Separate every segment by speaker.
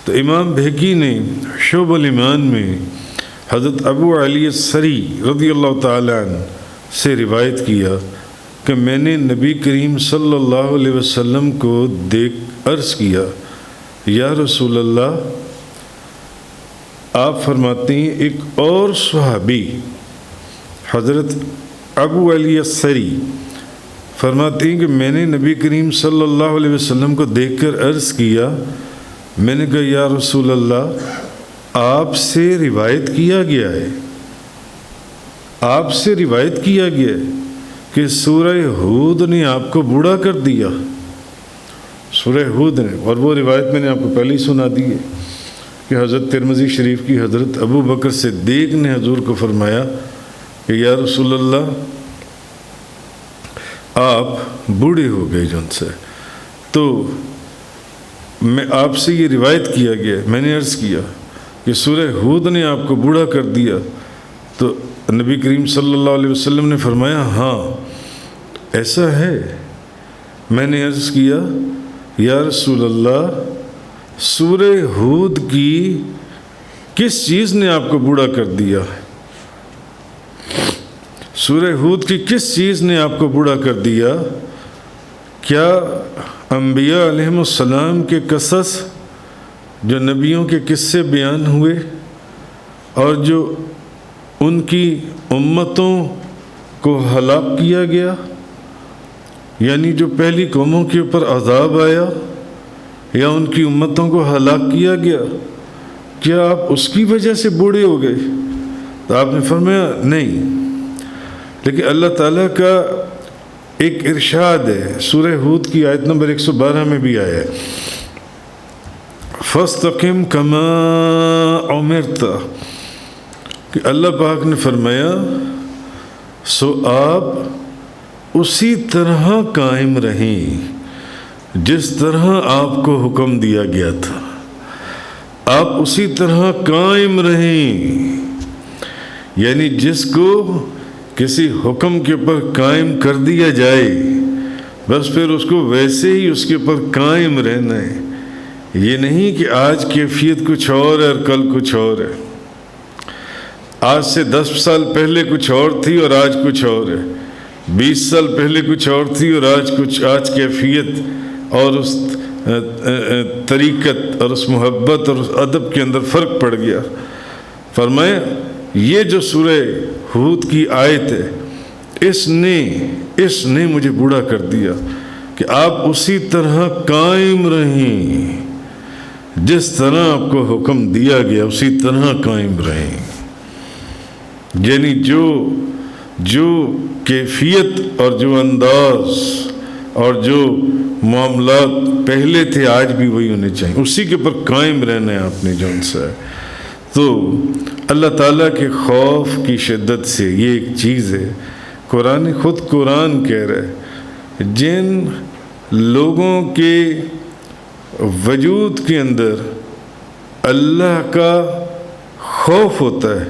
Speaker 1: تو امام بہقی نے شعب الایمان میں حضرت ابو علی السری رضی اللہ تعالیٰ عنہ سے روایت کیا کہ میں نے نبی کریم صلی اللہ علیہ وسلم کو دیکھ عرض کیا، یا رسول اللہ، آپ فرماتے ہیں ایک اور صحابی حضرت ابو علی السری فرماتے ہیں کہ میں نے نبی کریم صلی اللہ علیہ وسلم کو دیکھ کر عرض کیا، میں نے کہا یا رسول اللہ، آپ سے روایت کیا گیا ہے، آپ سے روایت کیا گیا ہے کہ سورہ ہود نے آپ کو بوڑھا کر دیا۔ سورہ ہود نے، اور وہ روایت میں نے آپ کو پہلے ہی سنا دی ہے کہ حضرت ترمذی شریف کی حضرت ابو بکر صدیق نے حضور کو فرمایا کہ یا رسول اللہ، آپ بوڑھے ہو گئے جن سے، تو میں آپ سے یہ روایت کیا گیا، میں نے عرض کیا کہ سورہ ہود نے آپ کو بوڑھا کر دیا، تو نبی کریم صلی اللہ علیہ وسلم نے فرمایا ہاں ایسا ہے۔ میں نے عرض کیا یا رسول اللہ، سورہ ہود کی کس چیز نے آپ کو بوڑھا کر دیا؟ سورہ ہود کی کس چیز نے آپ کو بوڑھا کر دیا؟ کیا انبیاء علیہم السلام کے قصص، جو نبیوں کے قصے بیان ہوئے اور جو ان کی امتوں کو ہلاک کیا گیا، یعنی جو پہلی قوموں کے اوپر عذاب آیا یا ان کی امتوں کو ہلاک کیا گیا، کیا آپ اس کی وجہ سے بوڑھے ہو گئے؟ تو آپ نے فرمایا نہیں، لیکن اللہ تعالیٰ کا ایک ارشاد ہے، سورہ ہود کی آیت نمبر 112 میں بھی آیا ہے، فَاسْتَقِمْ كَمَا أُمِرْتَ، کہ اللہ پاک نے فرمایا سو آپ اسی طرح قائم رہیں جس طرح آپ کو حکم دیا گیا تھا، آپ اسی طرح قائم رہیں، یعنی جس کو کسی حکم کے اوپر قائم کر دیا جائے بس پھر اس کو ویسے ہی اس کے اوپر قائم رہنا ہے، یہ نہیں کہ آج کیفیت کچھ اور ہے اور کل کچھ اور ہے، آج سے 10 سال پہلے کچھ اور تھی اور آج کچھ اور ہے، 20 سال پہلے کچھ اور تھی اور آج کیفیت اور اس طریقت اور اس محبت اور اس ادب کے اندر فرق پڑ گیا۔ فرمایا یہ جو سورہ ہود کی آیت ہے، اس نے مجھے بوڑھا کر دیا کہ آپ اسی طرح قائم رہیں، جس طرح آپ کو حکم دیا گیا اسی طرح قائم رہیں، یعنی جو کیفیت اور جو انداز اور جو معاملات پہلے تھے آج بھی وہی ہونے چاہیے، اسی کے اوپر قائم رہنا ہے آپ نے جون سا ہے۔ تو اللہ تعالیٰ کے خوف کی شدت سے یہ ایک چیز ہے، قرآن کہہ رہا ہے جن لوگوں کے وجود کے اندر اللہ کا خوف ہوتا ہے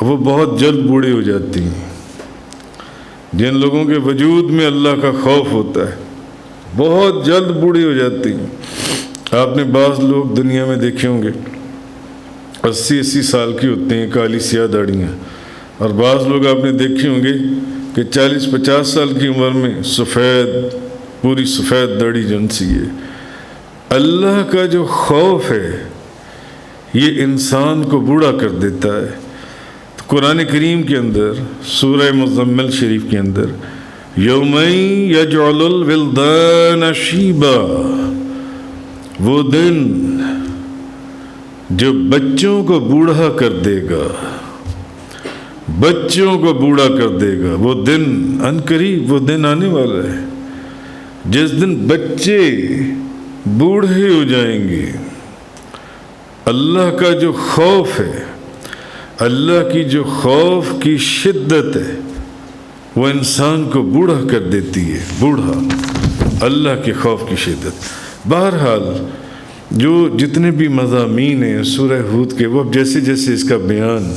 Speaker 1: وہ بہت جلد بوڑھے ہو جاتی ہیں، جن لوگوں کے وجود میں اللہ کا خوف ہوتا ہے بہت جلد بوڑھے ہو جاتی ہیں۔ آپ نے بعض لوگ دنیا میں دیکھے ہوں گے 80 سال کی ہوتے ہیں، کالی سیاہ داڑیاں، اور بعض لوگ آپ نے دیکھے ہوں گے کہ 40-50 سال کی عمر میں پوری سفید داڑھی جن سی ہے۔ اللہ کا جو خوف ہے یہ انسان کو بوڑھا کر دیتا ہے۔ تو قرآن کریم کے اندر سورہ مزمل شریف کے اندر یومئ یجعل الولدان شیبا، وہ دن جو بچوں کو بوڑھا کر دے گا، بچوں کو بوڑھا کر دے گا، وہ دن عنقریب، وہ دن آنے والا ہے جس دن بچے بوڑھے ہو جائیں گے۔ اللہ کا جو خوف ہے، اللہ کی جو خوف کی شدت ہے وہ انسان کو بوڑھا کر دیتی ہے، بوڑھا، اللہ کے خوف کی شدت۔ بہرحال جو جتنے بھی مضامین ہیں سورہ ہود کے، وہ اب جیسے جیسے اس کا بیان